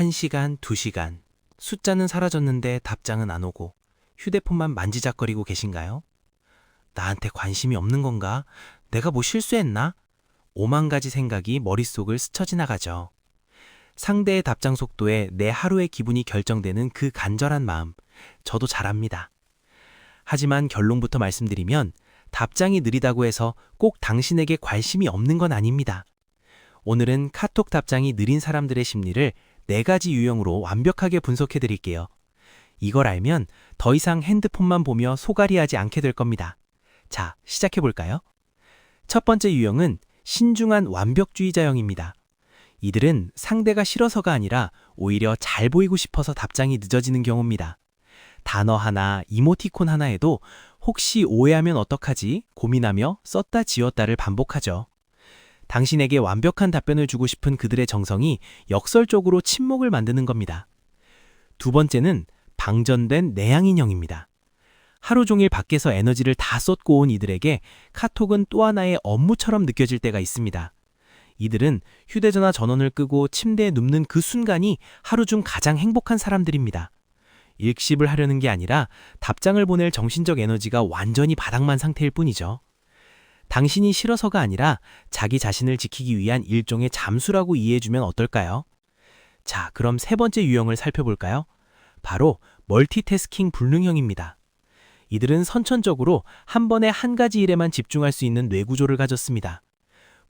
1시간, 2시간. 숫자는 사라졌는데 답장은 안 오고 휴대폰만 만지작거리고 계신가요? 나한테 관심이 없는 건가? 내가 뭐 실수했나? 오만 가지 생각이 머릿속을 스쳐 지나가죠. 상대의 답장 속도에 내 하루의 기분이 결정되는 그 간절한 마음, 저도 잘 압니다. 하지만 결론부터 말씀드리면 답장이 느리다고 해서 꼭 당신에게 관심이 없는 건 아닙니다. 오늘은 카톡 답장이 느린 사람들의 심리를 4가지 유형으로 완벽하게 분석해 드릴게요. 이걸 알면 더 이상 핸드폰만 보며 소갈이하지 않게 될 겁니다. 자, 시작해 볼까요? 첫 번째 유형은 신중한 완벽주의자형입니다. 이들은 상대가 싫어서가 아니라 오히려 잘 보이고 싶어서 답장이 늦어지는 경우입니다. 단어 하나, 이모티콘 하나에도 혹시 오해하면 어떡하지 고민하며 썼다 지웠다를 반복하죠. 당신에게 완벽한 답변을 주고 싶은 그들의 정성이 역설적으로 침묵을 만드는 겁니다. 두 번째는 방전된 내향인형입니다. 하루 종일 밖에서 에너지를 다 쏟고 온 이들에게 카톡은 또 하나의 업무처럼 느껴질 때가 있습니다. 이들은 휴대전화 전원을 끄고 침대에 눕는 그 순간이 하루 중 가장 행복한 사람들입니다. 일십을 하려는 게 아니라 답장을 보낼 정신적 에너지가 완전히 바닥만 상태일 뿐이죠. 당신이 싫어서가 아니라 자기 자신을 지키기 위한 일종의 잠수라고 이해해주면 어떨까요? 자, 그럼 세 번째 유형을 살펴볼까요? 바로 멀티태스킹 불능형입니다. 이들은 선천적으로 한 번에 한 가지 일에만 집중할 수 있는 뇌구조를 가졌습니다.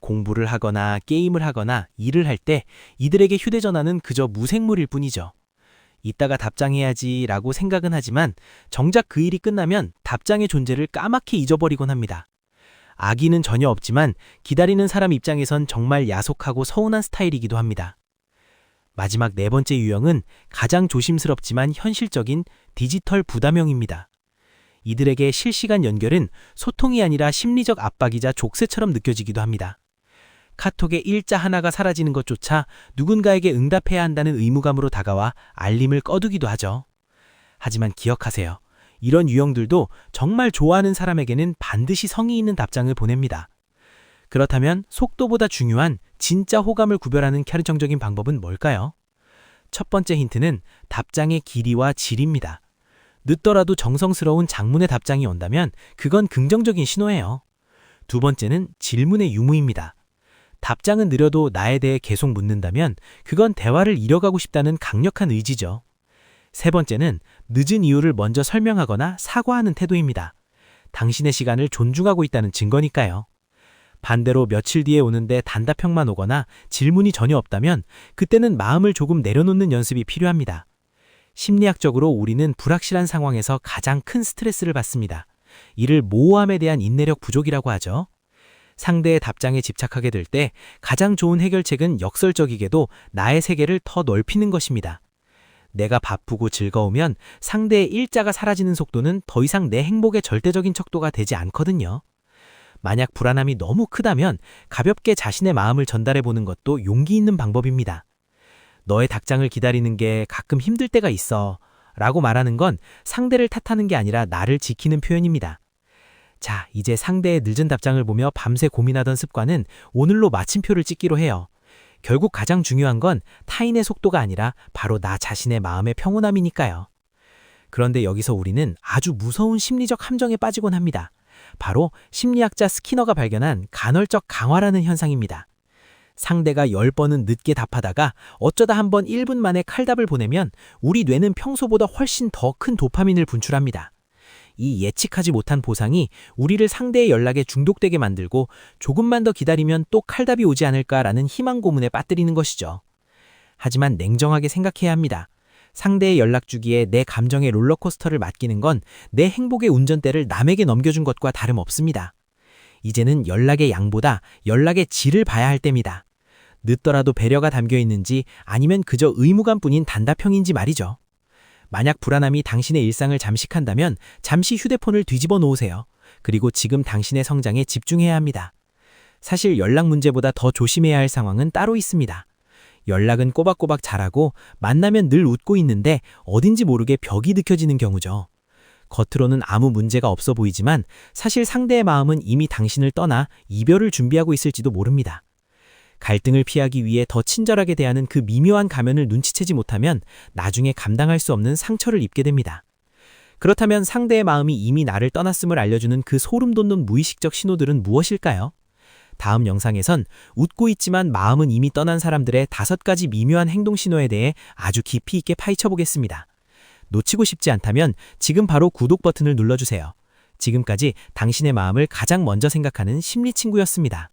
공부를 하거나 게임을 하거나 일을 할 때 이들에게 휴대전화는 그저 무생물일 뿐이죠. 이따가 답장해야지 라고 생각은 하지만 정작 그 일이 끝나면 답장의 존재를 까맣게 잊어버리곤 합니다. 악의는 전혀 없지만 기다리는 사람 입장에선 정말 야속하고 서운한 스타일이기도 합니다. 마지막 네 번째 유형은 가장 조심스럽지만 현실적인 디지털 부담형입니다. 이들에게 실시간 연결은 소통이 아니라 심리적 압박이자 족쇄처럼 느껴지기도 합니다. 카톡에 일자 하나가 사라지는 것조차 누군가에게 응답해야 한다는 의무감으로 다가와 알림을 꺼두기도 하죠. 하지만 기억하세요. 이런 유형들도 정말 좋아하는 사람에게는 반드시 성의 있는 답장을 보냅니다. 그렇다면 속도보다 중요한 진짜 호감을 구별하는 결정적인 방법은 뭘까요? 첫 번째 힌트는 답장의 길이와 질입니다. 늦더라도 정성스러운 장문의 답장이 온다면 그건 긍정적인 신호예요. 두 번째는 질문의 유무입니다. 답장은 느려도 나에 대해 계속 묻는다면 그건 대화를 이어가고 싶다는 강력한 의지죠. 세 번째는 늦은 이유를 먼저 설명하거나 사과하는 태도입니다. 당신의 시간을 존중하고 있다는 증거니까요. 반대로 며칠 뒤에 오는데 단답형만 오거나 질문이 전혀 없다면 그때는 마음을 조금 내려놓는 연습이 필요합니다. 심리학적으로 우리는 불확실한 상황에서 가장 큰 스트레스를 받습니다. 이를 모호함에 대한 인내력 부족이라고 하죠. 상대의 답장에 집착하게 될 때 가장 좋은 해결책은 역설적이게도 나의 세계를 더 넓히는 것입니다. 내가 바쁘고 즐거우면 상대의 일자가 사라지는 속도는 더 이상 내 행복의 절대적인 척도가 되지 않거든요. 만약 불안함이 너무 크다면 가볍게 자신의 마음을 전달해보는 것도 용기 있는 방법입니다. 너의 답장을 기다리는 게 가끔 힘들 때가 있어 라고 말하는 건 상대를 탓하는 게 아니라 나를 지키는 표현입니다. 자, 이제 상대의 늦은 답장을 보며 밤새 고민하던 습관은 오늘로 마침표를 찍기로 해요. 결국 가장 중요한 건 타인의 속도가 아니라 바로 나 자신의 마음의 평온함이니까요. 그런데 여기서 우리는 아주 무서운 심리적 함정에 빠지곤 합니다. 바로 심리학자 스키너가 발견한 간헐적 강화라는 현상입니다. 상대가 10번은 늦게 답하다가 어쩌다 한 번 1분 만에 칼답을 보내면 우리 뇌는 평소보다 훨씬 더 큰 도파민을 분출합니다. 이 예측하지 못한 보상이 우리를 상대의 연락에 중독되게 만들고 조금만 더 기다리면 또 칼답이 오지 않을까라는 희망 고문에 빠뜨리는 것이죠. 하지만 냉정하게 생각해야 합니다. 상대의 연락 주기에 내 감정의 롤러코스터를 맡기는 건 내 행복의 운전대를 남에게 넘겨준 것과 다름없습니다. 이제는 연락의 양보다 연락의 질을 봐야 할 때입니다. 늦더라도 배려가 담겨 있는지 아니면 그저 의무감뿐인 단답형인지 말이죠. 만약 불안함이 당신의 일상을 잠식한다면 잠시 휴대폰을 뒤집어 놓으세요. 그리고 지금 당신의 성장에 집중해야 합니다. 사실 연락 문제보다 더 조심해야 할 상황은 따로 있습니다. 연락은 꼬박꼬박 잘하고 만나면 늘 웃고 있는데 어딘지 모르게 벽이 느껴지는 경우죠. 겉으로는 아무 문제가 없어 보이지만 사실 상대의 마음은 이미 당신을 떠나 이별을 준비하고 있을지도 모릅니다. 갈등을 피하기 위해 더 친절하게 대하는 그 미묘한 가면을 눈치채지 못하면 나중에 감당할 수 없는 상처를 입게 됩니다. 그렇다면 상대의 마음이 이미 나를 떠났음을 알려주는 그 소름 돋는 무의식적 신호들은 무엇일까요? 다음 영상에선 웃고 있지만 마음은 이미 떠난 사람들의 5가지 미묘한 행동 신호에 대해 아주 깊이 있게 파헤쳐 보겠습니다. 놓치고 싶지 않다면 지금 바로 구독 버튼을 눌러주세요. 지금까지 당신의 마음을 가장 먼저 생각하는 심리친구였습니다.